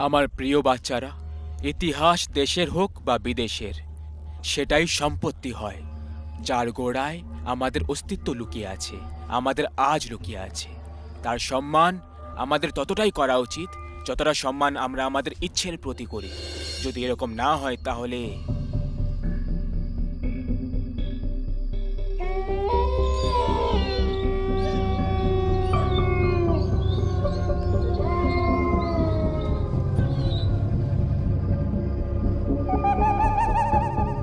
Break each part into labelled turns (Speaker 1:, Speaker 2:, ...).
Speaker 1: আমার প্রিয় বাচ্চারা, ইতিহাস দেশের হোক বা বিদেশের, সেটাই সম্পত্তি হয় যার গোড়ায় আমাদের অস্তিত্ব লুকিয়ে আছে, আমাদের আজ লুকিয়ে আছে। তার সম্মান আমাদের ততটাই করা উচিত যতটা সম্মান আমরা আমাদের ইচ্ছের প্রতি করি। যদি এরকম না হয় তাহলে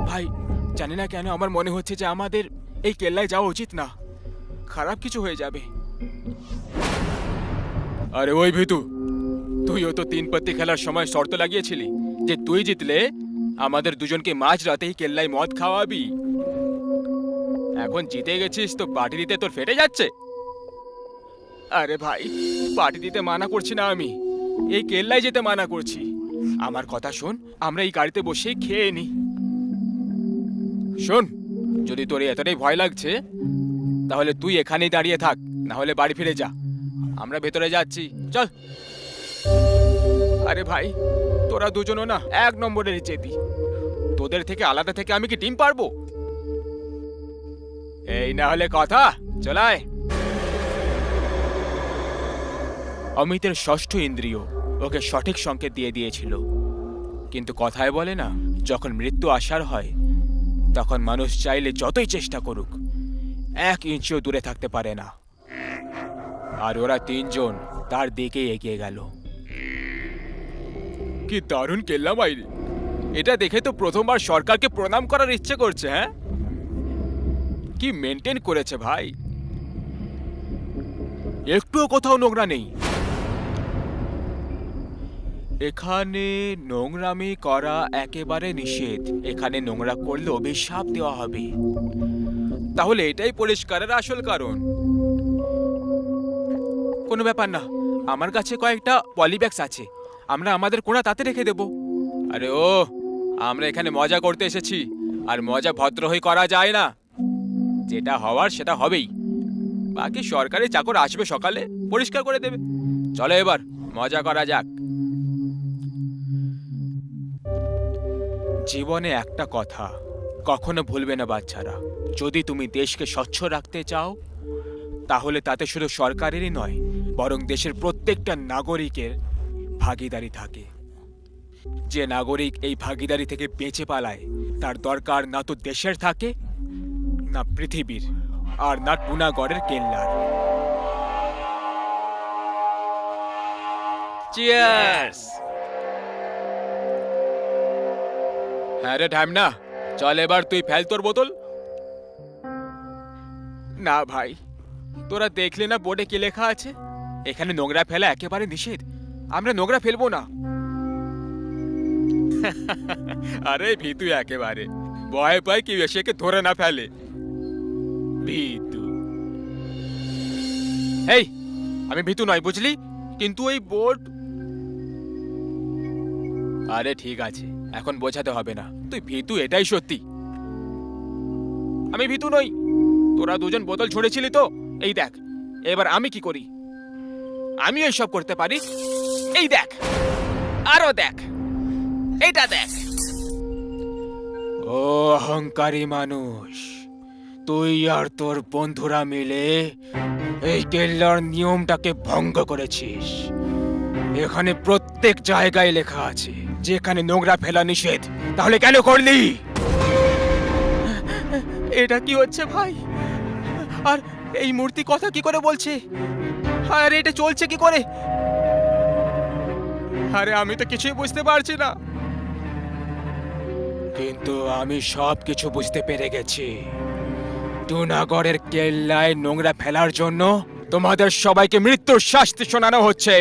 Speaker 1: ভাই, জানি না কেন আমার মনে হচ্ছে যে আমাদের এই কেল্লায় যাওয়া উচিত না, খারাপ কিছু হয়ে যাবে। আরে ওই ভিতু, তুইও তো তিন পত্তি খেলার সময় শর্ত লাগিয়েছিলি যে তুই জিতলে আমাদের দুজনকে মাঝ রাতেই কেল্লায় মদ খাওয়াবি। এখন জিতে গেছিস তো পার্টি দিতে তোর ফেটে যাচ্ছে। আরে ভাই, পার্টি দিতে মানা করছি না আমি, এই কেল্লায় যেতে মানা করছি। আমার কথা শোন, আমরা এই গাড়িতে বসে খেয়ে নি। শোন, যদি তোর এতটাই ভয় লাগছে তাহলে তুই এখানেই দাঁড়িয়ে থাক, না হলে বাড়ি ফিরে যা। আমরা ভেতরে যাচ্ছি, চল। আরে ভাই, তোরা দুজনও না এক নম্বরের জেদি। তোদের থেকে আলাদা থেকে আমি কি টিম পারবো? এই না হলে কথা, চলায়। অমিতের ষষ্ঠ ইন্দ্রিয় ওকে সঠিক সংকেত দিয়ে দিয়েছিল, কিন্তু কথায় বলে না, যখন মৃত্যু আসার হয় তখন মানুষ চাইলে যতই চেষ্টা করুক 1 ইঞ্চিও দূরে থাকতে পারে না। আর ওরা তিনজন তার দিকে এগিয়ে গেল। কি দারুণ কেল্লা বাইরে! এটা দেখে তো প্রথমবার সরকারকে প্রণাম করার ইচ্ছে করছে। হ্যাঁ, কি মেনটেন করেছে ভাই, একটুও কোথাও নোংরা নেই। এখানে নোংরামি করা একেবারে নিষেধ। এখানে নোংরা করলে অভিশাপ দেওয়া হবে। তাহলে এটাই পরিষ্কারের আসল কারণ। কোনো ব্যাপার না, আমার কাছে কয়েকটা পলিব্যাগস আছে, আমরা আমাদের কোণা তাতে রেখে দেব। আরে ও, আমরা এখানে মজা করতে এসেছি, আর মজা ভদ্র হয়ে করা যায় না। যেটা হওয়ার সেটা হবেই। বাকি সরকারি চাকর আসবে সকালে, পরিষ্কার করে দেবে। চলো এবার মজা করা যাক। জীবনে একটা কথা কখনো ভুলবে না বাচ্চারা, যদি তুমি দেশকে স্বচ্ছ রাখতে চাও তাহলে তাতে শুধু সরকারেরই নয়, বরং দেশের প্রত্যেকটা নাগরিকের ভাগিদারি থাকে। যে নাগরিক এই ভাগিদারি থেকে বেঁচে পালায় তার দরকার না তো দেশের থাকে, না পৃথিবীর, আর না টুনাগড়ের কেল্লার। চিয়ার্স! হ্যাঁ রে ঢ্যামনা, চল এবার তুই ফেল তোর বোতল। না ভাই, তোরা দেখলে না বোর্ডে কি লেখা আছে? এখানে নোংরা ফেলা একেবারে নিষেধ। আমরা নোংরা ফেলবো না। আরে ভিতু একেবারে ভয় পায় কি এসে ধরে না ফেলে। ভিতু, এই আমি ভিতু নয় বুঝলি, কিন্তু ওই বোর্ড। আরে ঠিক আছে, এখন বোঝাতে হবে না, তুই ভিতু এটাই সত্যি। আমি ভিতু নই। তোরা দুজন বোতল ছুঁড়েছিলি তো, এই দেখ এবার আমি কি করি। আমি এইসব করতে পারি। এই দেখ, আরো দেখ, এইটা দেখ। ও অহংকারী মানুষ, তুই আর তোর বন্ধুরা মিলে এই কেল্লার নিয়মটাকে ভঙ্গ করেছিস। এখানে প্রত্যেক জায়গায় লেখা আছে যেখানে নোংরা ফেলা নিষেধ, তাহলে কেন করলি? এটা কি হচ্ছে ভাই? আর এই মূর্তি কথা কি করে বলছে? আর এটা চলছে কি করে? আরে আমি তো কিছুই বুঝতে পারছি না। কিন্তু আমি সব কিছু বুঝতে পেরে গেছি। টুনাগড়ের কেল্লায় নোংরা ফেলার জন্য তোমাদের সবাইকে মৃত্যুর শাস্তি শোনানো হচ্ছে।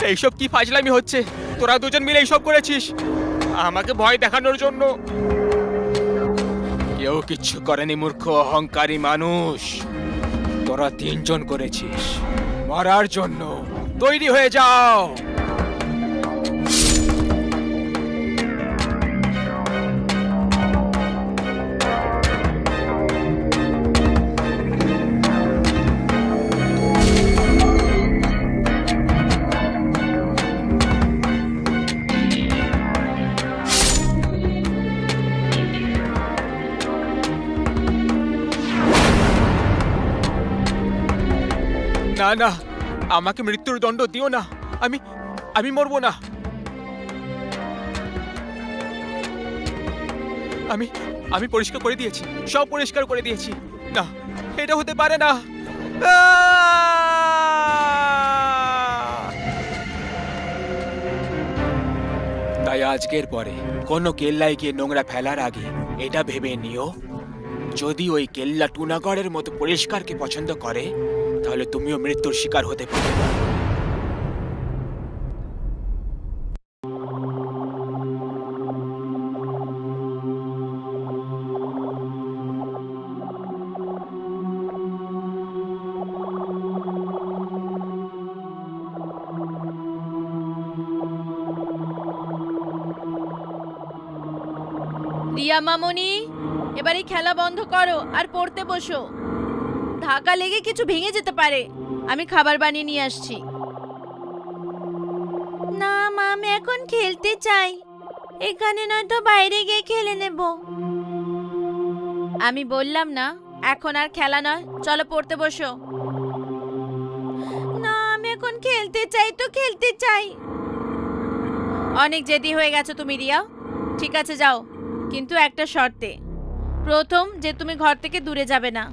Speaker 1: এইসব কি ফাজলামি হচ্ছে? তোরা দুজন মিলে এইসব করেছিস আমাকে ভয় দেখানোর জন্য। কেউ কিচ্ছু করেনি মূর্খ অহংকারী মানুষ, তোরা তিনজন করেছিস। মরার জন্য তৈরি হয়ে যাও। না না, আমাকে মৃত্যুর দণ্ড দিও না। আমি আমি মরবো না। আমি আমি পরিষ্কার করে দিয়েছি, সব পরিষ্কার করে দিয়েছি। না, এটা হতে পারে না। তাই আজকের পরে কোনো কেল্লায় গিয়ে নোংরা ফেলার আগে এটা ভেবে নিও, যদি ওই কেল্লা টুনাগড়ের মতো পরিষ্কারকে পছন্দ করে তাহলে তুমিও মৃত্যুর শিকার হতে পারবে।
Speaker 2: রিয়া মামনি, এবারে খেলা বন্ধ করো আর পড়তে বসো। ধাক্কা লেগে কিছু ভেঙে যেতে পারে। আমি খাবার বানিয়ে নিয়ে আসছি। না মা, আমি এখন খেলতে চাই। এখানে নয়তো বাইরে গিয়ে খেলে নেব। আমি বললাম না, এখন আর খেলা নয়, চলো পড়তে বসো। না, আমি এখন খেলতে চাই তো খেলতে চাই। অনেক জেদি হয়ে গেছো তুমি রিয়া। ঠিক আছে যাও, কিন্তু একটা শর্তে। প্রথম, যে তুমি ঘর থেকে দূরে যাবে না।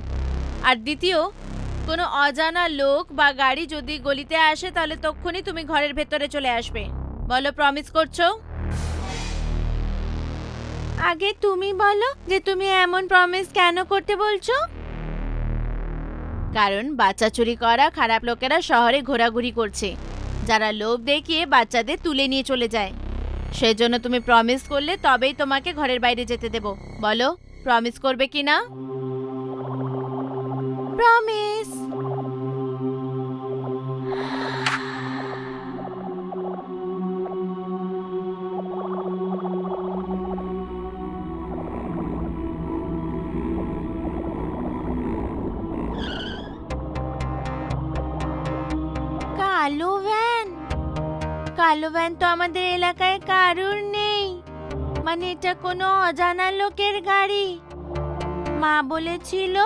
Speaker 2: আর দ্বিতীয়, কোনো অজানা লোক বা গাড়ি যদি গলিতে আসে তাহলে তখনই তুমি ঘরের ভেতরে চলে আসবে। বলো, প্রমিস করছো? আগে তুমি বলো যে তুমি এমন প্রমিস কেন করতে বলছো? কারণ বাচ্চা চুরি করা খারাপ লোকেরা শহরে ঘোরাঘুরি করছে, যারা লোভ দেখিয়ে বাচ্চাদের তুলে নিয়ে চলে যায়। সেজন্য তুমি প্রমিস করলে তবেই তোমাকে ঘরের বাইরে যেতে দেব। বলো, প্রমিস করবে কি না? প্রমিস। কালো ভ্যান? কালো ভ্যান তো আমাদের এলাকায় কারুর নেই। মানে এটা কোনো অজানা লোকের গাড়ি। মা বলেছিল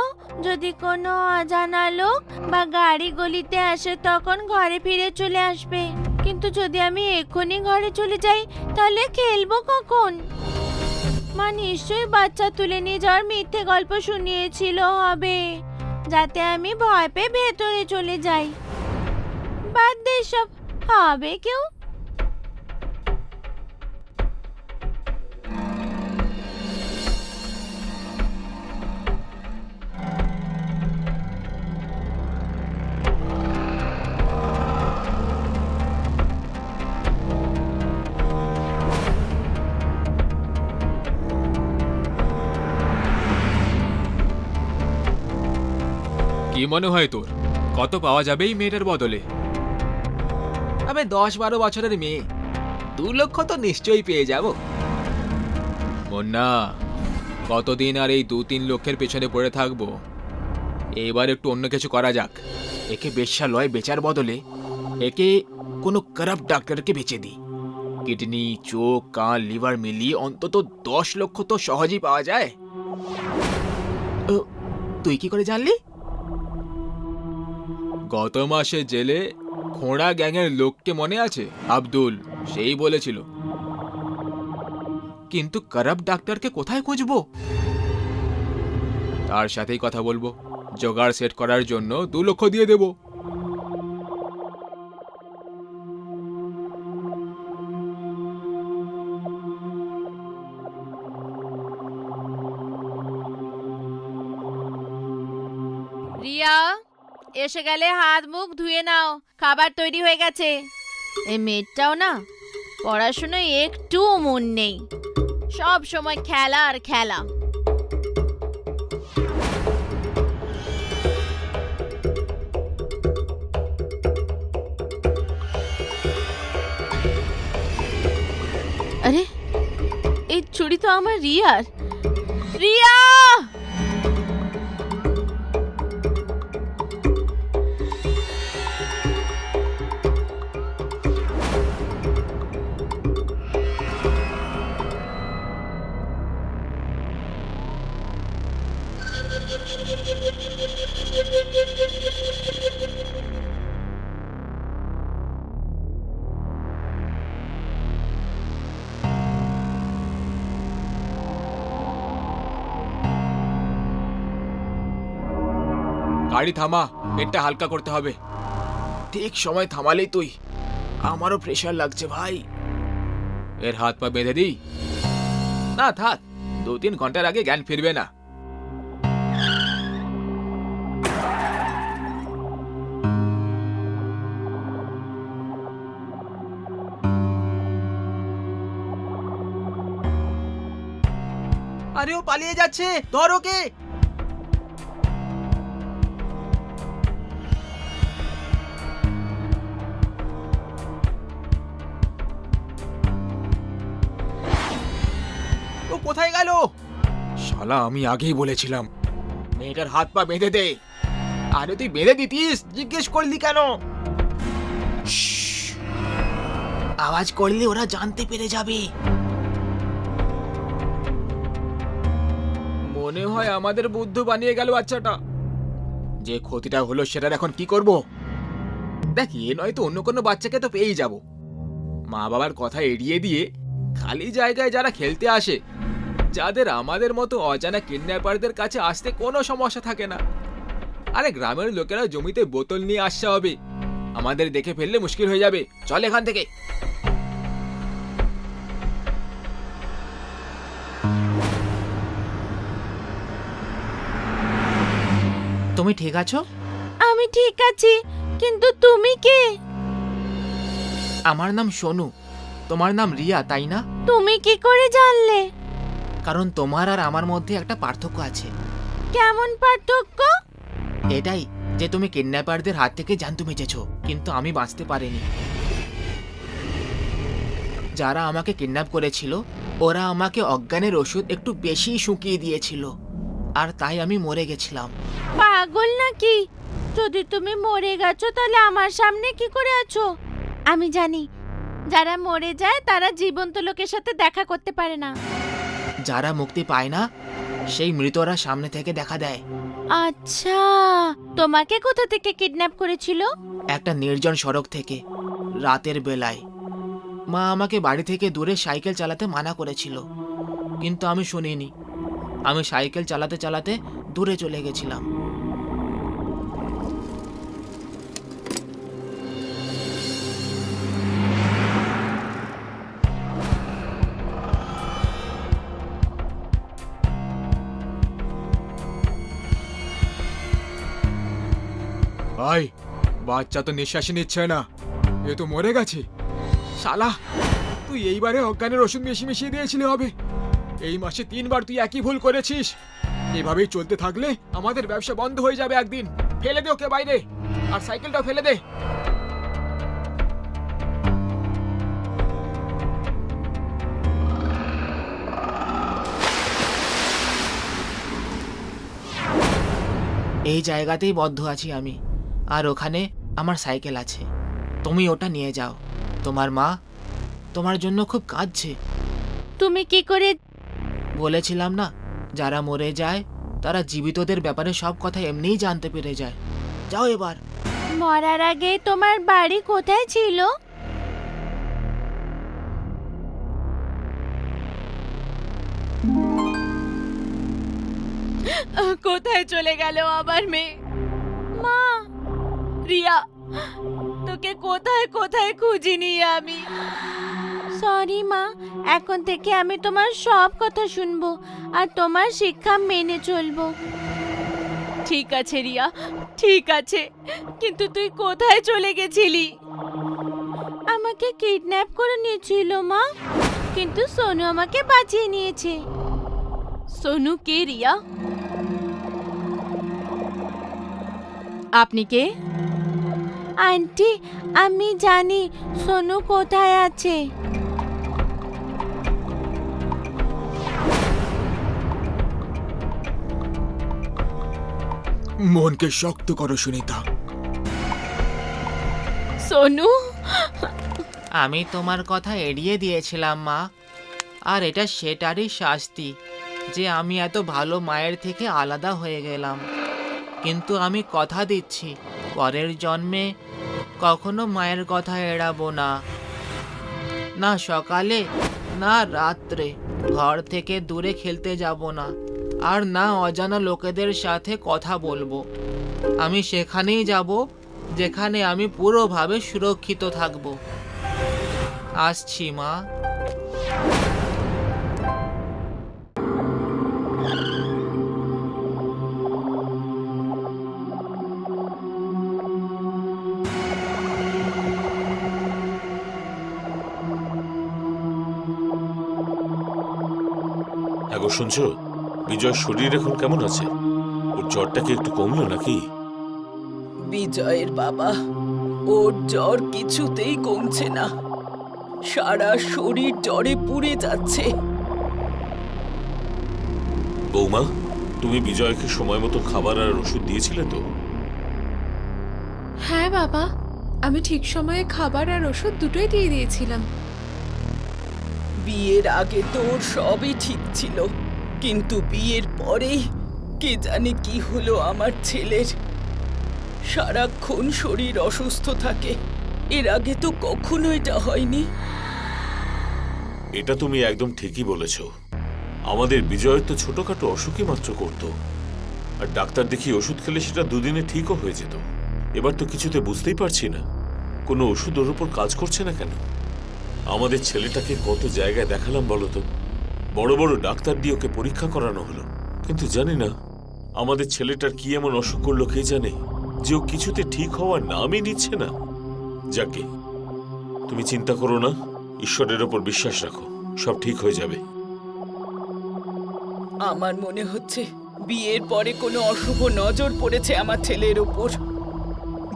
Speaker 2: যদি কোনো অজানা লোক বা গাড়ি গলিতে আসে তখন ঘরে ফিরে চলে আসবে। কিন্তু যদি আমি এক্ষুনি ঘরে চলে যাই তাহলে খেলবো কখন? মা নিশ্চয়ই বাচ্চা তুলে নিয়ে যাওয়ার মিথ্যে গল্প শুনিয়েছিল হবে, যাতে আমি ভয় পেয়ে ভেতরে চলে যাই। বাদ দে সব, হবে কেউ?
Speaker 1: কি মনে হয় তোর, কত পাওয়া যাবে এই মেয়েটার বদলে?
Speaker 3: আমি 10-12 বছরের মেয়ে, 2 লক্ষ তো নিশ্চয়ই পেয়ে যাব।
Speaker 1: মুন্না, কতদিন আর এই 2-3 লক্ষের পেছনে পড়ে থাকবো? এবার একটু অন্য কিছু করা যাক। একে বেশ্যালয় বেচার বদলে একে কোনো খারাপ ডাক্তারকে বেচে দিই। কিডনি, চোখ, কান, লিভার মিলিয়ে অন্তত 10 লক্ষ তো সহজেই পাওয়া যায়।
Speaker 3: তুই কি করে জানলি?
Speaker 1: গত মাসে জেলে খোঁড়া গ্যাংয়ের লোককে মনে আছে? আব্দুল, সেই বলেছিল। কিন্তু খারাপ ডাক্তারকে কোথায় খুঁজবো? তার সাথেই কথা বলবো, জোগাড় সেট করার জন্য 2 লক্ষ দিয়ে দেব।
Speaker 2: রিয়া, এসে গেলে হাত মুখ ধুয়ে নাও, খাবার তৈরি হয়ে গেছে। এই মেয়েটাও না, পড়াশোনায় একটু মন নেই, সব সময় খেলা আর খেলা। আরে, এই ছুরি তো আমার রিয়ার। রিয়া!
Speaker 1: গাড়ি থামা, পেটটা হালকা করতে হবে।
Speaker 3: ঠিক সময় থামালেই তুই। আমারও প্রেশার লাগছে ভাই।
Speaker 1: এর হাত পা বেঁধে দিই?
Speaker 3: না থাক, 2-3 ঘন্টার আগে জ্ঞান ফিরবে না। আরে ও পালিয়ে যাচ্ছে, ধর ওকে। ও কোথায় গেল?
Speaker 1: শালা, আমি আগেই বলেছিলাম
Speaker 3: মেয়েটার হাত পা বেঁধে দে। আরে তুই বেঁধে দিতিস, জিজ্ঞেস করলি কেন? আওয়াজ করলে ওরা জানতে পেরে যাবে।
Speaker 1: মনে হয় আমাদের বুদ্ধু বানিয়ে গেল বাচ্চাটা।
Speaker 3: যে ক্ষতিটা হলো সেটার এখন কি করব? দেখ, এ নয় তো অন্য কোনো বাচ্চাকে তো পেয়েই যাব। মা বাবার কথা এড়িয়ে দিয়ে খালি জায়গায় যারা খেলতে আসে, যাদের আমাদের মতো অজানা কিডন্যাপারদের কাছে আসতে কোনো সমস্যা থাকে না। আরে গ্রামের লোকেরা জমিতে বোতল নিয়ে আসছে হবে, আমাদের দেখে ফেললে মুশকিল হয়ে যাবে। চল এখান থেকে। তুমি ঠিক আছো?
Speaker 2: আমি ঠিক আছি, কিন্তু তুমি কে?
Speaker 3: আমার নাম সোনু। তোমার নাম রিয়া, তাই না?
Speaker 2: তুমি কি করে জানলে?
Speaker 3: কারণ তোমার আর আমার মধ্যে একটা পার্থক্য আছে।
Speaker 2: কেমন পার্থক্য?
Speaker 3: এটাই যে তুমি কিডন্যাপারদের হাত থেকে জানতু বেঁচেছো, কিন্তু আমি বাঁচতে পারিনি। যারা আমাকে কিডন্যাপ করেছিল ওরা আমাকে অজ্ঞানের ওষুধ একটু বেশি শুকিয়ে দিয়েছিল, আর তাই আমি মরে গেছিলাম।
Speaker 2: পাগল নাকি? যদি তুমি মরে গেছো তাহলে আমার সামনে কি করে আছো? আমি জানি যারা মরে যায় তারা জীবন্ত লোকের সাথে দেখা করতে পারে না।
Speaker 3: যারা মুক্তি পায় না সেই মৃতরা সামনে থেকে দেখা দেয়।
Speaker 2: আচ্ছা, তোমাকে কোথা থেকে কিডন্যাপ করেছিল?
Speaker 3: একটা নির্জন সড়ক থেকে, রাতের বেলায়। মা আমাকে বাড়ি থেকে দূরে সাইকেল চালাতে মানা করেছিল, কিন্তু আমি শুনিনি। আমি সাইকেল চালাতে চালাতে দূরে চলে গেছিলাম।
Speaker 1: ভাই, বাচ্চা তো নিঃশ্বাসই নিচ্ছে না, এ তো মরে গেছে।
Speaker 3: শালা,
Speaker 1: তুই এইবারে অজ্ঞানের ওষুধ মিশিয়ে দিয়েছিলে হবে। এই মাসে 3 বার তুই একই ভুল করেছিস। এভাবেই চলতে থাকলে আমাদের ব্যবসা বন্ধ হয়ে যাবে একদিন। ফেলে দে ওকে বাইরে, আর সাইকেলটাও ফেলে দে।
Speaker 3: এই জায়গাতেই বদ্ধ আছি আমি, আর ওখানে আমার সাইকেল আছে। তুমি ওটা নিয়ে যাও। তোমার মা তোমার জন্য খুব কাঁদছে।
Speaker 2: তুমি কি করে?
Speaker 3: বলেছিলাম না, যারা মরে যায় তারা জীবিতদের ব্যাপারে সব কথা এমনিই জানতে পেরে যায়। যাও এবার।
Speaker 2: মরার আগে তোমার বাড়ি কোথায় ছিল? কোথায় চলে গেল আমার মেয়ে? মা, রিয়া, তোকে কোথায় কোথায় খুঁজিনি আমি। সরি মা, এখন থেকে আমি তোমার সব কথা শুনবো আর তোমার শিক্ষা মেনে চলবো। ঠিক আছে রিয়া, ঠিক আছে, কিন্তু তুই কোথায় চলে গেছিলি? আমাকে কিডন্যাপ করে নিয়েছিল মা, কিন্তু সোনু আমাকে বাঁচিয়ে নিয়েছে। সোনু কে রিয়া? আপনি কে? আন্টি, আমি জানি সোনু কোথায় আছে।
Speaker 1: মনকে শক্ত করো সুনিতা।
Speaker 2: সোনু,
Speaker 3: আমি তোমার কথা এড়িয়ে দিয়েছিলাম মা, আর এটা সেটারই শাস্তি যে আমি এত ভালো মায়ের থেকে আলাদা হয়ে গেলাম। কিন্তু আমি কথা দিচ্ছি, পরের জন্মে কখনো মায়ের কথা এড়াবো না। না সকালে না রাত্রে ঘর থেকে দূরে খেলতে যাব না। আর না অজানা লোকেদের সাথে কথা বলবো। আমি সেখানেই যাব যেখানে আমি পুরোভাবে সুরক্ষিত থাকব। আসছি মা।
Speaker 4: হ্যাঁ গো, শুনছো? বিজয়ের শরীর এখন কেমন আছে? ওর জ্বরটা কি একটু কমলো নাকি?
Speaker 5: বিজয়ের বাবা, ওর জ্বর কিছুতেই কমছে না। সারা শরীর জ্বরে পুড়ে যাচ্ছে।
Speaker 4: বৌমা, তুমি বিজয়কে সময় মতো খাবার আর ওষুধ দিয়েছিলে তো?
Speaker 6: হ্যাঁ বাবা, আমি ঠিক সময়ে খাবার আর ওষুধ দুটোই দিয়ে দিয়েছিলাম।
Speaker 5: বিয়ের আগে তো ওর সবই ঠিক ছিল, কিন্তু বিয়ের পরেই কে জানে কি হলো আমার ছেলের। সারাক্ষণ শরীর অসুস্থ থাকে। এর আগে তো কখনো এটা হয়নি।
Speaker 4: এটা তুমি একদম ঠিকই বলেছ। আমাদের বিজয়ের তো ছোটখাটো অসুখই মাত্র করতো, আর ডাক্তার দেখিয়ে ওষুধ খেলে সেটা দুদিনে ঠিকও হয়ে যেত। এবার তো কিছুতে বুঝতেই পারছি না কোনো ওষুধ ওর উপর কাজ করছে না কেন। আমাদের ছেলেটাকে কত জায়গায় দেখালাম বলো তো, বড় বড় ডাক্তার দিয়ে ওকে পরীক্ষা করানো হলো, কিন্তু জানি না আমাদের ছেলেটার কি এমন অসুখ করলো কে জানে, যে ও কিছুতে ঠিক হওয়ার নামই নিচ্ছে না। যাকে, তুমি চিন্তা করো না, ঈশ্বরের ওপর বিশ্বাস রাখো, সব ঠিক হয়ে যাবে।
Speaker 5: আমার মনে হচ্ছে বিয়ের পরে কোনো অশুভ নজর পড়েছে আমার ছেলের ওপর।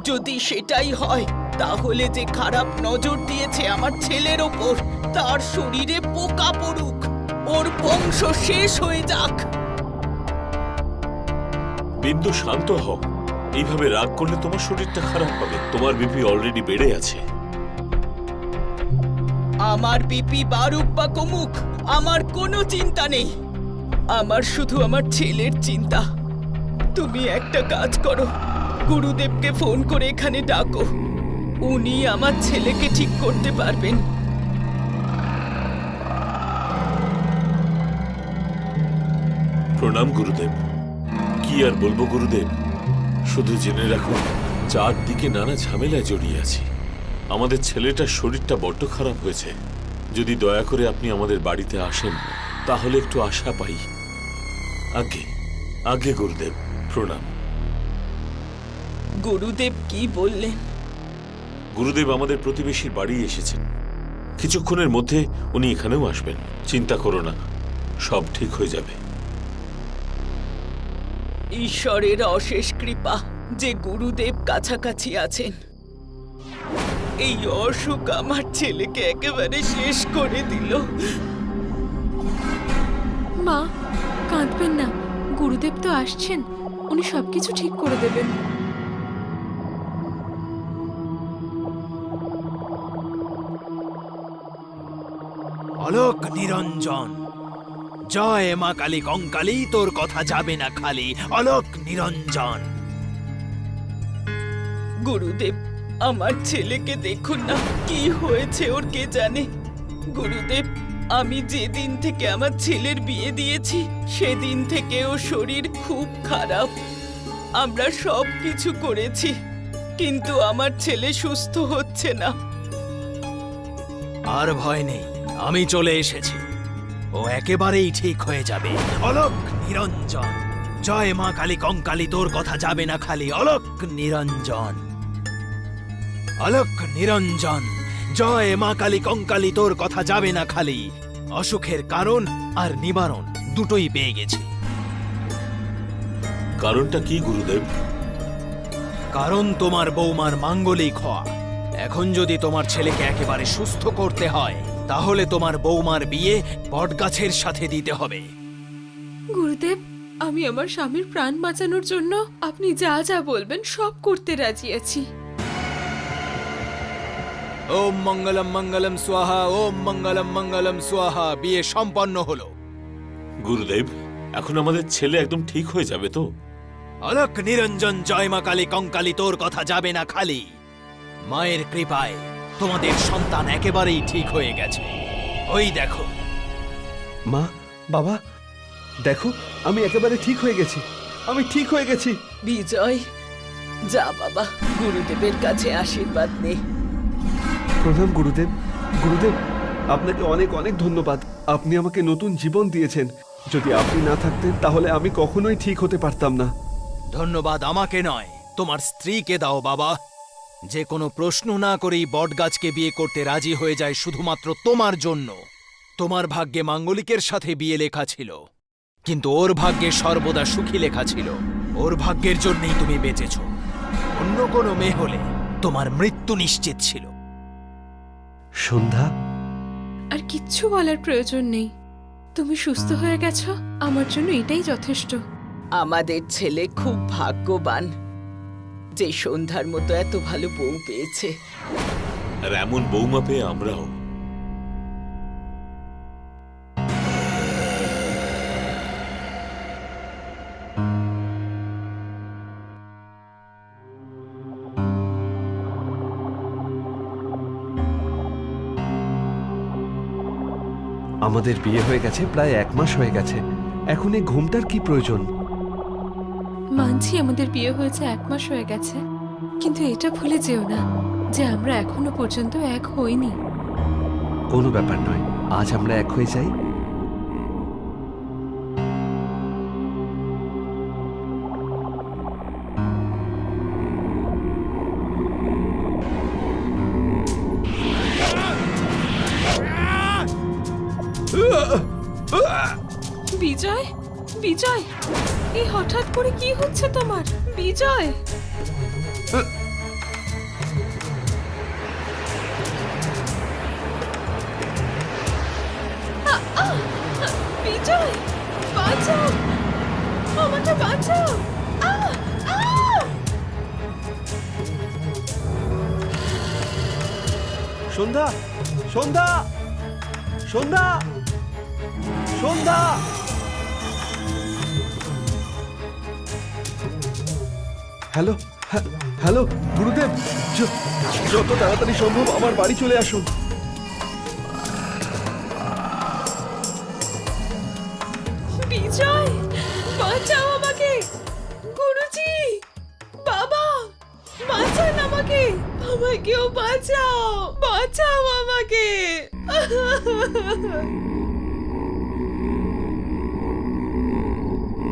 Speaker 5: যদি সেটাই হয়, তাহলে যে খারাপ নজর দিয়েছে আমার ছেলের ওপর, তার শরীরে পোকা পড়ুক, ওর বংশ শেষ হয়ে যাক।
Speaker 4: বিন্দু, শান্ত হও। এইভাবে রাগ করলে তোমার শরীরটা খারাপ হবে। তোমার বিপি অলরেডি বেড়ে আছে।
Speaker 5: আমার বিপি বাড়ুক বা কমুক, আমার কোনো চিন্তা নেই। আমার শুধু আমার ছেলের চিন্তা। তুমি একটা কাজ করো, গুরুদেবকে ফোন করে এখানে ডাকো। উনি আমার ছেলেকে ঠিক করতে পারবেন।
Speaker 4: প্রণাম গুরুদেব। কি আর বলবো গুরুদেব, শুধু জেনে রাখুন চারদিকে নানা ঝামেলায় জড়িয়ে আছি। আমাদের ছেলেটার শরীরটা বড্ড খারাপ হয়েছে। যদি দয়া করে আপনি আমাদের বাড়িতে আসেন, তাহলে একটু আশা পাই। আগে আগে গুরুদেব, প্রণাম।
Speaker 5: গুরুদেব কি বললেন?
Speaker 4: গুরুদেব আমাদের প্রতিবেশীর বাড়ি এসেছেন। কিছুক্ষণের মধ্যে উনি এখানেও আসবেন। চিন্তা করো না, সব ঠিক হয়ে যাবে।
Speaker 5: ঈশ্বরের অশেষ কৃপা যে গুরুদেব কাছাকাছি আছেন। এই অসুখ আমার ছেলেকে একেবারে শেষ করে দিল।
Speaker 6: মা, কাঁদবেন না, গুরুদেব তো আসছেন, উনি সবকিছু ঠিক করে দেবেন।
Speaker 7: অলোক নিরঞ্জন, জয় মা কালী কঙ্কালী, তোর কথা যাবে না খালি। অলোক নিরঞ্জন।
Speaker 5: গুরুদেব, আমার ছেলেকে দেখুন না, কি হয়েছে ওর কে জানে। গুরুদেব, আমি যেদিন থেকে আমার ছেলের বিয়ে দিয়েছি, সেদিন থেকে ওর শরীর খুব খারাপ। আমরা সব কিছু করেছি, কিন্তু আমার ছেলে সুস্থ হচ্ছে না।
Speaker 7: আর ভয় নেই, আমি চলে এসেছি। ও একেবারেই ঠিক হয়ে যাবে। অলোক নিরঞ্জন, জয় মা কালী কঙ্কালী, তোর কথা যাবে না খালি। অলোক নিরঞ্জন, অলোক নিরঞ্জন, জয় মা কালী কঙ্কালী, তোর কথা যাবে না খালি। অসুখের কারণ আর নিবারণ দুটোই পেয়ে গেছি।
Speaker 4: কারণটা কি গুরুদেব?
Speaker 7: কারণ তোমার বৌমার মাঙ্গলিক হওয়া। এখন যদি তোমার ছেলেকে একেবারে সুস্থ করতে হয়, তাহলে তোমার বৌমার বিয়ে বটগাছের সাথে দিতে হবে।
Speaker 6: গুরুদেব, আমি আমার স্বামীর প্রাণ বাঁচানোর জন্য আপনি যা যা বলবেন সব করতে রাজি আছি।
Speaker 7: ওম মঙ্গলম মঙ্গলম স্বাহা, ওম মঙ্গলম মঙ্গলম স্বাহা। বিয়ে সম্পন্ন হলো।
Speaker 4: গুরুদেব, এখন আমাদের ছেলে একদম ঠিক হয়ে যাবে তো?
Speaker 7: অলোক নিরঞ্জন, জয় মা কালী কঙ্কালী, তোর কথা যাবে না খালি। মায়ের কৃপায় তোমাদের সন্তান একেবারেই ঠিক হয়ে গেছে। ওই দেখো।
Speaker 8: মা, বাবা, দেখো, আমি একেবারে ঠিক হয়ে গেছি, আমি ঠিক হয়ে গেছি।
Speaker 5: বিজয়, যা বাবা, গুরুদেবের কাছে আশীর্বাদ নে।
Speaker 8: প্রণাম গুরুদেব। গুরুদেব, আপনাকে অনেক অনেক ধন্যবাদ। আপনি আমাকে নতুন জীবন দিয়েছেন। যদি আপনি না থাকতেন তাহলে আমি কখনোই ঠিক হতে পারতাম না।
Speaker 7: ধন্যবাদ আমাকে নয়, তোমার স্ত্রীকে দাও বাবা, যে কোনো প্রশ্ন না করেই বটগাছকে বিয়ে করতে রাজি হয়ে যায় শুধুমাত্র তোমার জন্য। তোমার ভাগ্যে মাঙ্গলিকের সাথে বিয়ে লেখা ছিল, কিন্তু ওর ভাগ্যে সর্বদা সুখী লেখা ছিল। ওর ভাগ্যের জন্যই তুমি বেঁচেছ। অন্য কোনো মেয়ে হলে তোমার মৃত্যু নিশ্চিত ছিল।
Speaker 8: সন্ধ্যা,
Speaker 6: আর কিচ্ছু বলার প্রয়োজন নেই। তুমি সুস্থ হয়ে গেছো, আমার জন্য এটাই যথেষ্ট।
Speaker 5: আমাদের ছেলে খুব ভাগ্যবান যে সন্ধ্যার মতো এত ভালো বউ পেয়েছে।
Speaker 4: আর এমন বৌমা পেয়ে আমরাও।
Speaker 8: আমাদের বিয়ে হয়ে গেছে প্রায় 1 মাস হয়ে গেছে। এখন এই ঘুমটার কি প্রয়োজন?
Speaker 6: মানছি আমাদের বিয়ে হয়েছে 1 মাস হয়ে গেছে, কিন্তু এটা ভুলে যেও না যে আমরা এখনো পর্যন্ত এক হইনি।
Speaker 8: কোনো ব্যাপার নয়, আজ আমরা এক হয়ে যাই।
Speaker 6: বিজয়, বিজয়, এই হঠাৎ করে কি হচ্ছে তোমার? বিজয়, বিজয়, বাঁচাও, আমাকে বাঁচাও।
Speaker 8: সন্ধ্যা, সন্ধ্যা, সন্ধ্যা, সন্ধ্যা। হ্যালো, হ্যালো গুরুদেব, যত তাড়াতাড়ি সম্ভব আমার বাড়ি চলে আসুন।
Speaker 6: বিজয়, বাঁচাও আমাকে। গুরুজি, বাবা, বাঁচান আমাকে, আমাকেও বাঁচাও, বাঁচাও আমাকে।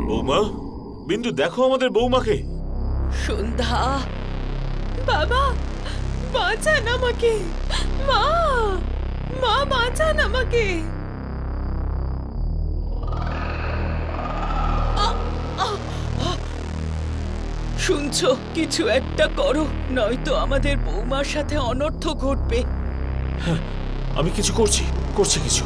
Speaker 4: বৌমা, বিন্দু দেখো আমাদের বৌমাকে।
Speaker 5: সন্ধ্যা,
Speaker 6: বাবা, বাঁচান আমাকে। মা, মা, বাঁচান আমাকে।
Speaker 5: শুনছো? কিছু একটা করো, নয়তো আমাদের বৌমার সাথে অনর্থ ঘটবে।
Speaker 4: আমি কিছু করছি, করছি কিছু।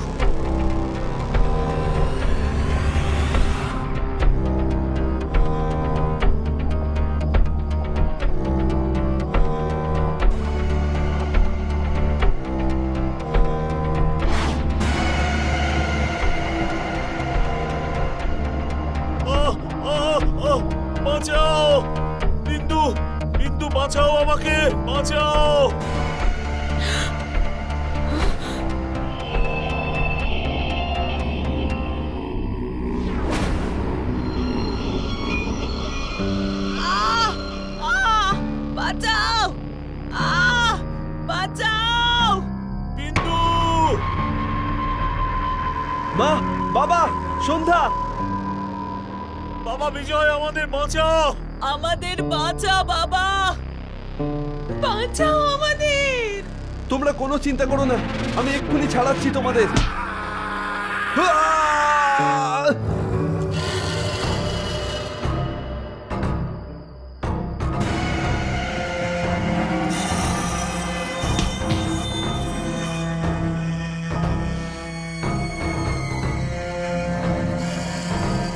Speaker 4: বাঁচাও বিন্দু, বিন্দু বাঁচাও আমাকে, বাঁচাও।
Speaker 5: বাঁচাও, বাঁচাও
Speaker 4: বিন্দু।
Speaker 8: মা, বাবা, সন্ধ্যা।
Speaker 4: বাবা বিজয়, আমাদের বাঁচাও।
Speaker 5: আমাদের বাঁচা বাবা,
Speaker 6: বাঁচাও আমাদের।
Speaker 8: তোমরা কোনো চিন্তা করো না, আমি এক্ষুনি ছাড়াচ্ছি তোমাদের।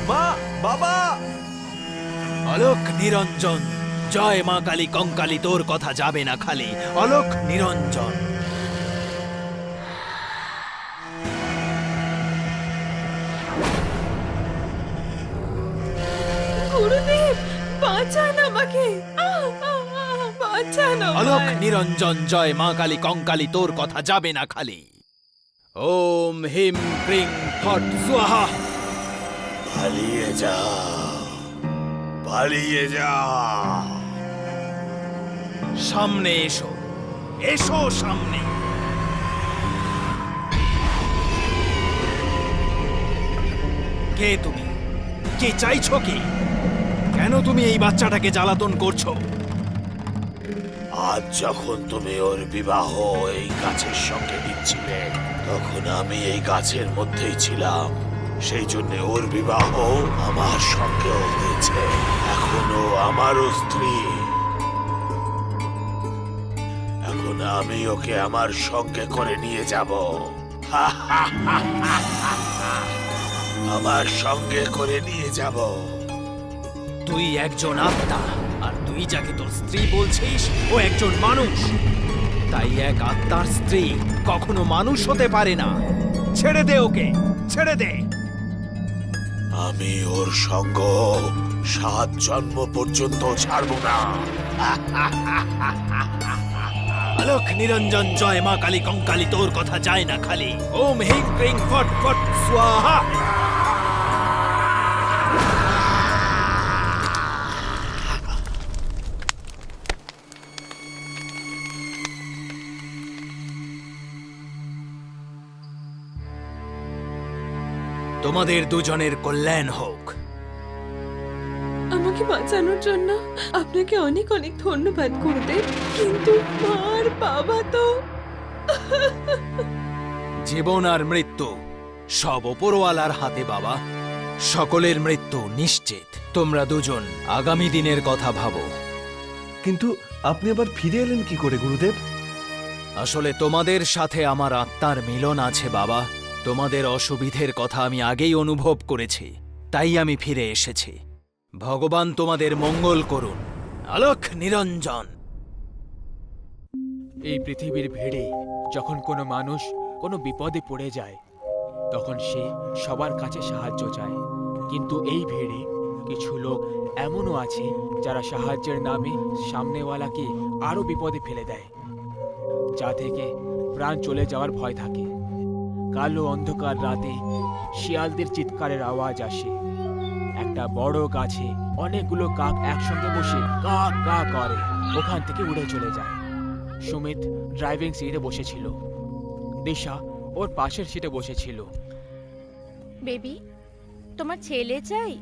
Speaker 8: মা, বাবা।
Speaker 7: অলোক নিরঞ্জন, জয় মা কালী কঙ্কালী, তোর কথা যাবে না খালি। অলোক নিরঞ্জন।
Speaker 6: গুরুদেব, বাঁচান আমাকে, বাঁচান
Speaker 7: অলোক
Speaker 6: আমায়।
Speaker 7: নিরঞ্জন, জয় মা কালী কঙ্কালী, তোর কথা যাবে না খালি। ওম হিম ক্রিং ফট স্বাহা।
Speaker 4: পালিয়ে যাও, পালিয়ে যাও।
Speaker 7: সামনে এসো, এসো সামনে। কে তুমি? কে চাইছো কি? কেন তুমি এই বাচ্চাটাকে জ্বালাতন করছো?
Speaker 4: আজ যখন তুমি ওর বিবাহ এই গাছের সঙ্গে দিচ্ছিলে, তখন আমি এই গাছের মধ্যেই ছিলাম। সেই জন্য ওর বিবাহ আমার সঙ্গেও হয়েছে। এখনো আমারও স্ত্রী। এখন আমি ওকে আমার সঙ্গে করে নিয়ে যাব। আমার সঙ্গে করে নিয়ে যাব।
Speaker 7: তুই একজন আত্মা, আর তুই যাকে তোর স্ত্রী বলছিস ও একজন মানুষ। তাই এক আত্মার স্ত্রী কখনো মানুষ হতে পারে না। ছেড়ে দে ওকে, ছেড়ে দে।
Speaker 4: আমি ওর সঙ্গ 7 জন্ম পর্যন্ত ছাড়ব না।
Speaker 7: আলোক নিরঞ্জন জয় মা কালী কঙ্কালী, তোর কথা যায় না খালি। ওম হিং ক্রিং ফট ফট স্বাহা। তোমাদের দুজনের কল্যাণ হোক।
Speaker 6: আমাকে বাঁচানোর জন্য আপনাকে অনেক অনেক ধন্যবাদ গুরুদেব, কিন্তু মা আর বাবা তো।
Speaker 7: জীবন আর মৃত্যু সব ওপরওয়ালার হাতে বাবা। সকলের মৃত্যু নিশ্চিত। তোমরা দুজন আগামী দিনের কথা ভাবো।
Speaker 8: কিন্তু আপনি আবার ফিরে এলেন কি করে গুরুদেব?
Speaker 7: আসলে তোমাদের সাথে আমার আত্মার মিলন আছে বাবা। তোমাদের অসুবিধের কথা আমি আগেই অনুভব করেছি, তাই আমি ফিরে এসেছি। ভগবান তোমাদের মঙ্গল করুন। আলোক নিরঞ্জন।
Speaker 1: এই পৃথিবীর ভিড়ে যখন কোনো মানুষ কোনো বিপদে পড়ে যায়, তখন সে সবার কাছে সাহায্য চায়। কিন্তু এই ভিড়ে কিছু লোক এমনও আছে যারা সাহায্যের নামে সামনেওয়ালাকে আরো বিপদে ফেলে দেয়, যা থেকে প্রাণ চলে যাওয়ার ভয় থাকে। কালো অন্ধকার রাতে শিয়ালদের চিৎকারের আওয়াজ আসে। একটা বড় গাছে অনেকগুলো কাক একসঙ্গে বসে কা কা করে ওখান থেকে উড়ে চলে যায়। সুমিত ড্রাইভিং সিটে বসেছিল। দিশা ওর পাশের সিটে বসেছিল।
Speaker 2: বেবি, তোমার ছেলে চাই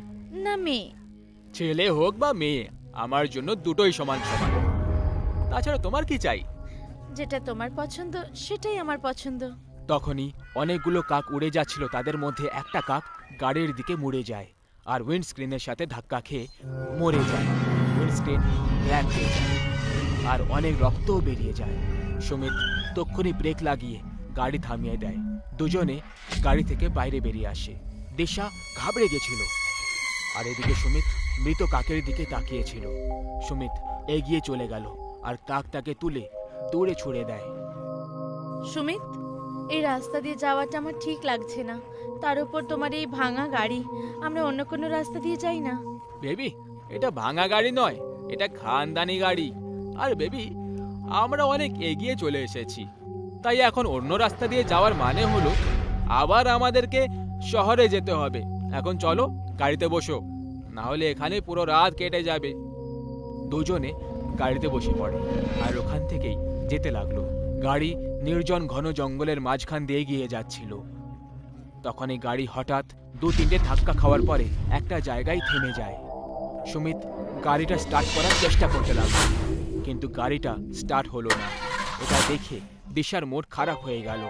Speaker 2: না মেয়ে?
Speaker 1: ছেলে হোক বা মেয়ে, আমার জন্য দুটোই সমান সমান। তাছাড়া তোমার কি চাই?
Speaker 2: যেটা তোমার পছন্দ সেটাই আমার পছন্দ।
Speaker 1: তখনই অনেকগুলো কাক উড়ে যাচ্ছিল। তাদের মধ্যে একটা কাক গাড়ির দিকে মুড়ে যায় আর উইন্ডস্ক্রিনের সাথে ধাক্কা খেয়ে মরে যায়। উইন্ডস্ক্রিন ব্ল্যাক হয়ে যায় আর অনেক রক্তও বেরিয়ে যায়। সুমিত তক্ষুনি ব্রেক লাগিয়ে গাড়ি থামিয়ে দেয়। দুজনে গাড়ি থেকে বাইরে বেরিয়ে আসে। দিশা ঘাবড়ে গেছিল আর এদিকে সুমিত মৃত কাকের দিকে তাকিয়েছিল। সুমিত এগিয়ে চলে গেল আর কাকটাকে তুলে দূরে ছুড়ে দেয়।
Speaker 2: সুমিত, এই রাস্তা দিয়ে যাওয়াটা আমার ঠিক লাগছে না। তার উপর তোমার এই ভাঙা গাড়ি। আমরা অন্য কোনো রাস্তা দিয়ে যাই না?
Speaker 1: বেবি, এটা ভাঙা গাড়ি নয়, এটা খানদানি গাড়ি। আর বেবি, আমরা অনেক এগিয়ে চলে এসেছি, তাই এখন অন্য রাস্তা দিয়ে যাওয়ার মানে হলো আবার আমাদেরকে শহরে যেতে হবে। এখন চলো গাড়িতে বসো, না হলে এখানে পুরো রাত কেটে যাবে। দুজনে গাড়িতে বসে পড়ে আর ওখান থেকেই যেতে লাগলো। গাড়ি নির্জন ঘন জঙ্গলের মাঝখান দিয়ে গিয়ে যাচ্ছিল। তখন এই গাড়ি হঠাৎ 2-3টে ধাক্কা খাওয়ার পরে একটা জায়গায় থেমে যায়। সুমিত গাড়িটা স্টার্ট করার চেষ্টা করতে লাগলো, কিন্তু গাড়িটা স্টার্ট হলো না। এটা দেখে দিশার মুড খারাপ হয়ে গেল।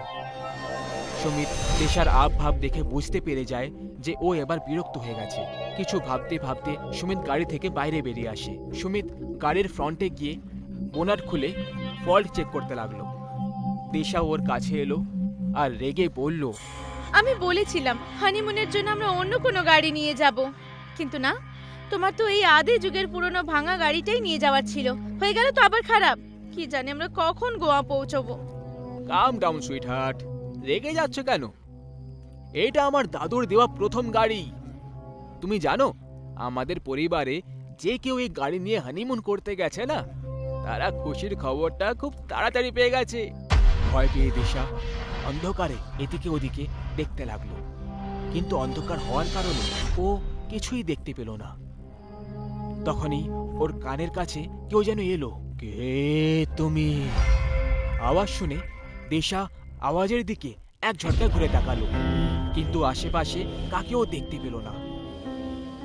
Speaker 1: সুমিত দিশার ভাব দেখে বুঝতে পেরে যায় যে ও এবার বিরক্ত হয়ে গেছে। কিছু ভাবতে ভাবতে সুমিত গাড়ি থেকে বাইরে বেরিয়ে আসে। সুমিত গাড়ির ফ্রন্টে গিয়ে বোনাট খুলে ফল্ট চেক করতে লাগলো। দিশা ওর কাছে এলো আর রেগে বলল,
Speaker 2: আমি বলেছিলাম হানিমুনের জন্য আমরা অন্য কোনো গাড়ি নিয়ে যাব, কিন্তু না, তোমার তো এই আদি যুগের পুরনো ভাঙা গাড়িটাই নিয়ে যাওয়ার ছিল। হয়ে গেল তো আবার খারাপ। কি জানি আমরা কখন গোয়া পৌঁছবো।
Speaker 1: কাম ডাউন সুইট হার্ট, রেগে যাচ্ছ কেন? এটা আমার দাদুর দেওয়া প্রথম গাড়ি। তুমি জানো আমাদের পরিবারে যে কেউ এই গাড়ি নিয়ে হানিমুন করতে গেছে না, তারা খুশির খবরটা খুব তাড়াতাড়ি পেয়ে গেছে। ভয় পেয়ে দিশা অন্ধকারে এদিকে ওদিকে দেখতে লাগলো। কিন্তু অন্ধকার হওয়ার কারণে ও কিছুই দেখতে পেল না। তখনই ওর কানের কাছে কেউ যেন এলো। কে তুমি? আওয়াজ শুনে দিশা আওয়াজের দিকে এক ঝটকা ঘুরে তাকালো, কিন্তু আশেপাশে কাকেও দেখতে পেল না।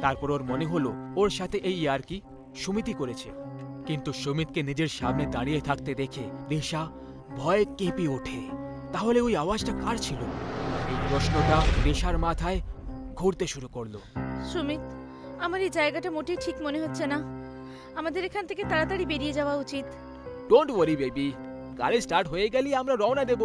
Speaker 1: তারপর ওর মনে হলো ওর সাথে এই ইয়ার্কি সুমিতই করেছে। কিন্তু সুমিতকে নিজের সামনে দাঁড়িয়ে থাকতে দেখে দিশা ভয়ে কেঁপে ওঠে। তাহলে ওই আওয়াজটা কার ছিল? এই প্রশ্নটা দিশার মাথায় ঘুরতে শুরু করলো।
Speaker 2: সুমিত, আমার এই জায়গাটা মোটেই ঠিক মনে হচ্ছে না। আমাদের এখান থেকে তাড়াতাড়ি বেরিয়ে যাওয়া উচিত।
Speaker 1: ডোন্ট ওয়ারি বেবি, গাড়ি স্টার্ট হয়ে গেলেই আমরা রওনা দেব।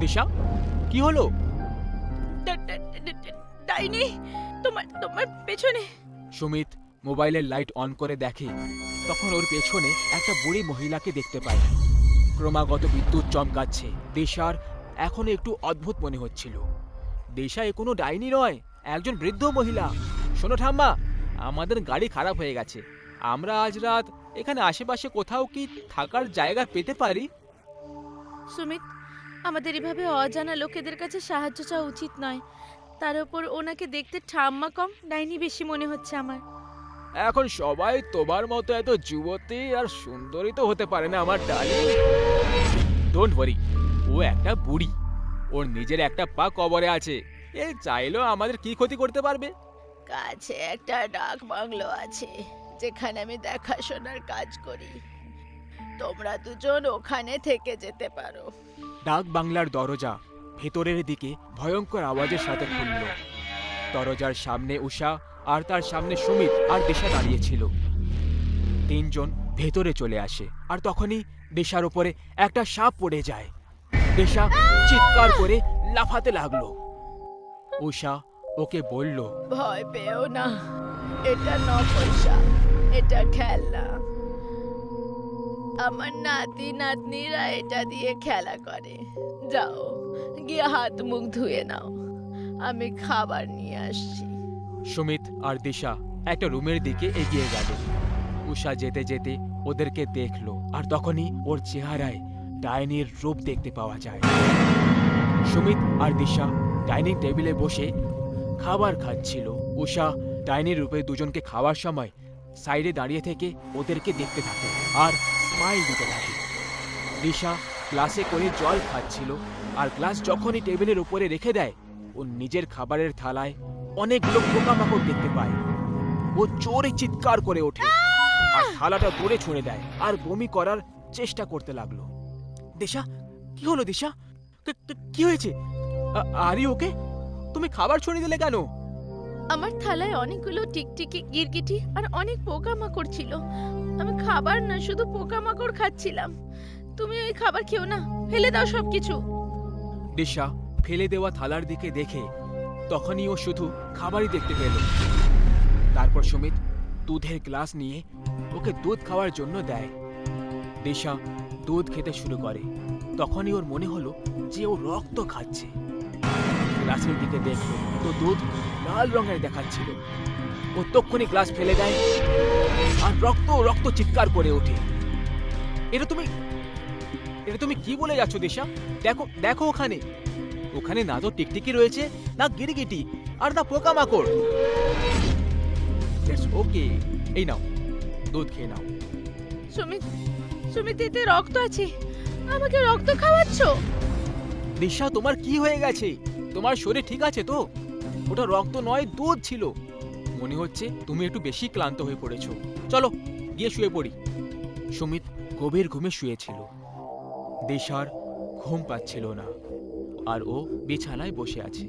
Speaker 1: দিশা, কি হলো?
Speaker 2: ডাইনি, তোমার তোমার পেছনে।
Speaker 1: সুমিত মোবাইলের লাইট অন করে দেখে, তখন ওর পেছনে একটা বুড়ি মহিলাকে দেখতে পায়। ক্রমাগত বিদ্যুৎ চমকাচ্ছে। দিশার এখন একটু অদ্ভুত মনে হচ্ছিল। দিশা এ কোনো ডাইনি নয়, একজন বৃদ্ধ মহিলা। শোনো ঠাম্মা, আমাদের গাড়ি খারাপ হয়ে গেছে। আমরা আজ রাত এখানে আশেপাশে কোথাও কি থাকার জায়গা পেতে পারি?
Speaker 2: সুমিত, আমাদের এভাবে অজানা লোকেদের কাছে সাহায্য চাওয়া উচিত নয়। তার উপর ওনাকে দেখতে ঠাম্মা কম, ডাইনি বেশি মনে হচ্ছে আমার।
Speaker 1: এখন সবাই তোমার মতো এত যুবতী আর সুন্দরী তো হতে পারে না আমার ডার্লিং। ডোন্ট ওয়ারি, ও একটা বুড়ি। ওর নিজের একটা পা কবরে আছে। এ চাইলেও আমাদের কি ক্ষতি করতে পারবে?
Speaker 2: কাছে একটা ডাক বাংলো আছে যেখানে আমি দেখাশোনার কাজ করি। তোমরা দুজন ওখানে থেকে যেতে পারো।
Speaker 1: ডাক বাংলার দরজা ভেতরের দিকে ভয়ঙ্কর আওয়াজের সাথে খুলল। দরজার সামনে উষা আর তার সামনে সুমিত আর দিশা দাঁড়িয়েছিল। তিনজন ভেতরে চলে আসে, আর তখনই দিশার উপরে একটা সাপ পড়ে যায়। দিশা চিৎকার করে লাফাতে লাগলো। উষা ওকে বলল,
Speaker 2: ভয় পেও না, এটা নকল সাপ, এটা খেলনা। আমার নাতি নাতনিরা এটা দিয়ে খেলা করে। যাও গিয়ে হাত মুখ ধুয়ে নাও, আমি খাবার নিয়ে আসছি।
Speaker 1: সুমিত আর দিশা একটা রুমের দিকে এগিয়ে গেল। উষা যেতে যেতে ওদেরকে দেখলো, আর তখনই ওর চেহারায় ডাইনির রূপ দেখতে পাওয়া যায়। সুমিত আর দিশা ডাইনিং টেবিলে বসে খাবার খাচ্ছিল। উষা ডাইনির রূপে দুজনকে খাওয়ার সময় সাইডে দাঁড়িয়ে থেকে ওদেরকে দেখতে থাকে আর স্মাইল দিতে থাকে। দিশা গ্লাসে করে জল খাচ্ছিল, আর গ্লাস যখনই টেবিলের উপরে রেখে দেয়, ও নিজের খাবারের থালায় অনেকগুলো পোকামাকড় দেখতে পায়। ও জোরে চিৎকার করে ওঠে আর থালাটা দূরে ছুঁড়ে দেয় আর বমি করার চেষ্টা করতে লাগলো। দিশা, কি হলো দিশা? কি হয়েছে? আরে ওকে, তুমি খাবার ছড়িয়ে দিলে কেন?
Speaker 2: আমার থালায় অনেকগুলো টিকটিকি, গিরগিটি আর অনেক পোকামাকড় ছিল। আমি খাবার না, শুধু পোকামাকড় খাচ্ছিলাম। তুমি ওই খাবার খেও না, ফেলে দাও সবকিছু।
Speaker 1: দিশা ফেলে দেওয়া থালার দিকে দেখে তখনই ও শুধু খাবারই দেখতে পেল। তারপর সুমিত দুধের গ্লাস নিয়ে ওকে দুধ খাওয়ার জন্য দেয়। দিশা দুধ খেতে শুরু করে। তখনই ওর মনে হলো যে ও রক্ত খাচ্ছে। গ্লাসের দিকে দেখলো তো দুধ লাল রঙের দেখাচ্ছিল। ও তক্ষুনি গ্লাস ফেলে দেয় আর রক্ত রক্ত চিৎকার করে ওঠে। এটা তুমি কি বলে যাচ্ছ দিশা? দেখো দেখো, ওখানে ওখানে না তো টিকটিকি রয়েছে, না গিরগিটি, আর না পোকামাকড়। ওকে, এই নাও দুধ খেয়ে নাও।
Speaker 2: সুমিত, সুমিত, এতে রক্ত আছে। আমাকে রক্ত খাওয়াচ্ছ?
Speaker 1: দিশা, তোমার কি হয়ে গেছে? তোমার শরীর ঠিক আছে তো? ওটা রক্ত নয়, দুধ ছিল। মনে হচ্ছে তুমি একটু বেশি ক্লান্ত হয়ে পড়েছো। চলো গিয়ে শুয়ে পড়ি। সুমিত গভীর ঘুমে শুয়েছিল। দিশার ঘুম পাচ্ছিল না, আর ও বিছানায় বসে আছে।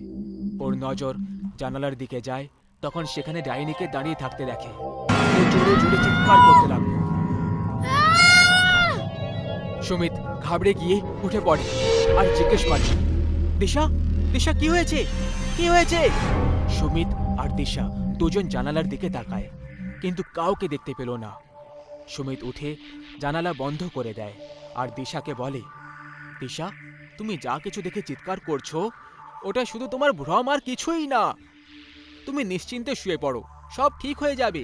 Speaker 1: ওর নজর জানালার দিকে যায়, তখন সেখানে ডাইনিকে দাঁড়িয়ে থাকতে দেখে। ও জোরে জোরে চিৎকার করতে লাগলো। সুমিত ঘাবড়ে গিয়ে উঠে পড়ে আর জিজ্ঞেস করে, দিশা, দিশা, কি হয়েছে? কি হয়েছে? সুমিত আর দিশা দুজন জানালার দিকে তাকায়, কিন্তু কাউকে দেখতে পেল না। সুমিত উঠে জানালা বন্ধ করে দেয় আর দিশাকে বলে, দিশা, তুমি যা কিছু দেখে চিৎকার করছো ওটা শুধু তোমার ভ্রম আর কিছুই না। তুমি নিশ্চিন্তে শুয়ে পড়ো, সব ঠিক হয়ে যাবে।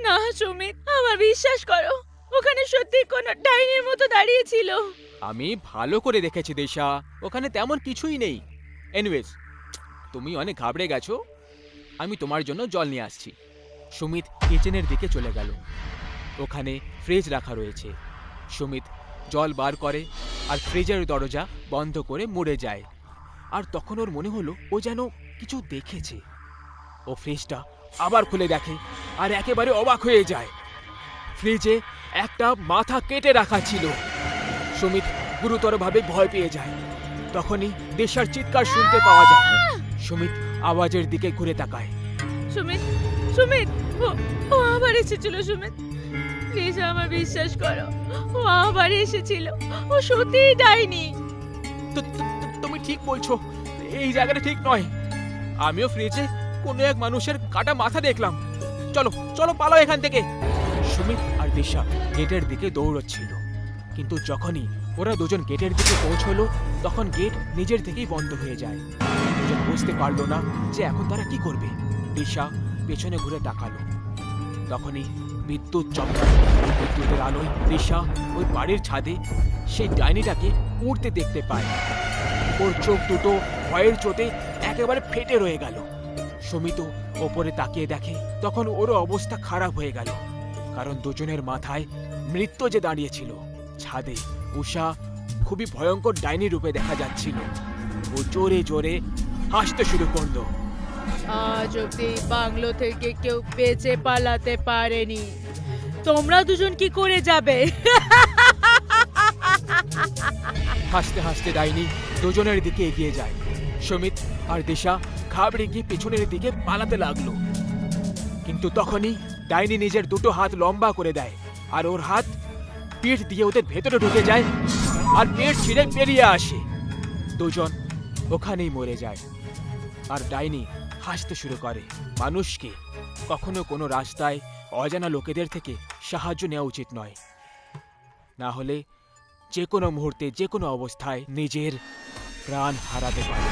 Speaker 2: না সুমিত, আমার বিশ্বাস করো,
Speaker 5: ওখানে সত্যি কোনো ডাইনির মতো দাঁড়িয়ে ছিল।
Speaker 1: আমি ভালো করে দেখেছি দিশা, ওখানে তেমন কিছুই নেই। এনিওয়েজ, তুমি অনেক ঘাবড়ে গেছো, আমি তোমার জন্য জল নিয়ে আসছি। সুমিত কিচেনের দিকে চলে গেল। ওখানে ফ্রিজ রাখা রয়েছে। সুমিত জল বার করে আর ফ্রিজের দরজা বন্ধ করে মুড়ে যায়। আর তখন ওর মনে হলো ও যেন কিছু দেখেছে। ও ফ্রিজটা আবার খুলে দেখে আর একেবারে অবাক হয়ে যায়। ফ্রিজে একটা মাথা কেটে রাখা ছিল। সুমিত গুরুতরভাবে ভয় পেয়ে যায়। তখনই দিশার চিৎকার শুনতে পাওয়া যায়। সুমিত আওয়াজের দিকে ঘুরে তাকায়।
Speaker 5: সুমিত, সুমিত, ও আবার এসেছিল। সুমিত, প্লিজ আমার বিশ্বাস করো, ও আবার এসেছিল। ও সত্যিই ডাইনি।
Speaker 1: তুমি ঠিক বলছো, এই জায়গাটা ঠিক নয়। আমিও ফ্রিজে কোনো এক মানুষের কাটা মাথা দেখলাম। চলো চলো পালাও এখান থেকে। সুমিত আর দিশা গেটের দিকে দৌড়চ্ছিল, কিন্তু যখনই ওরা দুজন গেটের দিকে পৌঁছলো তখন গেট নিজের থেকেই বন্ধ হয়ে যায়। দুজন বুঝতে পারলো না যে এখন তারা কি করবে। দিশা পেছনে ঘুরে তাকালো। তখনই বিদ্যুৎ চমকালো। বিদ্যুতের আলোয় দিশা ওই বাড়ির ছাদে সেই ডাইনিটাকে উড়তে দেখতে পায়। ওর চোখ দুটো ভয়ের চোটে একেবারে ফেটে রয়ে গেল। সুমিত ওপরে তাকিয়ে দেখে তখন ওরও অবস্থা খারাপ হয়ে গেল, কারণ দুজনের মাথায় মৃত্যু যে দাঁড়িয়েছিল। ছাদে উষা খুবই ভয়ঙ্কর ডাইনি রূপে দেখা যাচ্ছিল। ও জোরে জোরে হাসতে শুরু করলো।
Speaker 5: আজ অব্দি বাংলো থেকে কেউ বেঁচে পালাতে পারেনি, তোমরা দুজন কি করে যাবে?
Speaker 1: হাসতে হাসতে ডাইনি দুজনের দিকে এগিয়ে যায়। সুমিত আর দিশা ঘাবড়ে গিয়ে পেছনের দিকে পালাতে লাগলো, কিন্তু তখনই ডাইনি নিজের দুটো হাত লম্বা করে দেয় আর ওর হাত পিঠ দিয়ে ওদের ভেতরে ঢুকে যায় আর পেট ছিঁড়ে বেরিয়ে আসে। দুজন ওখানেই মরে যায়। আর ডাইনি হাসতে শুরু করে। মানুষকে কখনো কোনো রাস্তায় অজানা লোকেদের থেকে সাহায্য নেওয়া উচিত নয়, না হলে যে কোনো মুহূর্তে যে কোনো অবস্থায় নিজের প্রাণ হারাতে পারে।